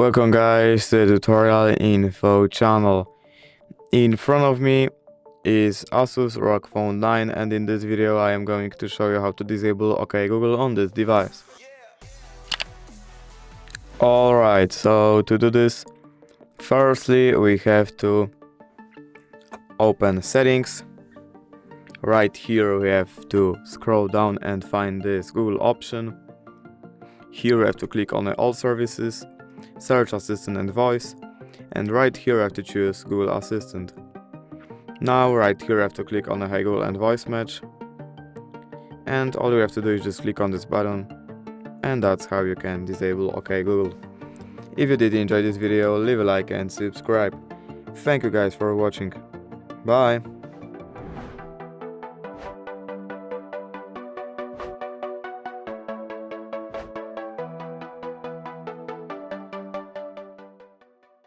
Welcome guys to the tutorial info channel. In front of me is ASUS ROG Phone 9, and in this video I am going to show you how to disable OK Google on this device. Alright, so to do this, firstly we have to open settings. Right here we have to scroll down and find this Google option. Here we have to click on all services, search assistant and voice, and right here I have to choose Google Assistant. Now right here I have to click on the Hey Google and voice match, and all you have to do is just click on this button, and that's how you can disable OK Google. If you did enjoy this video, leave a like and subscribe. Thank you guys for watching. Bye!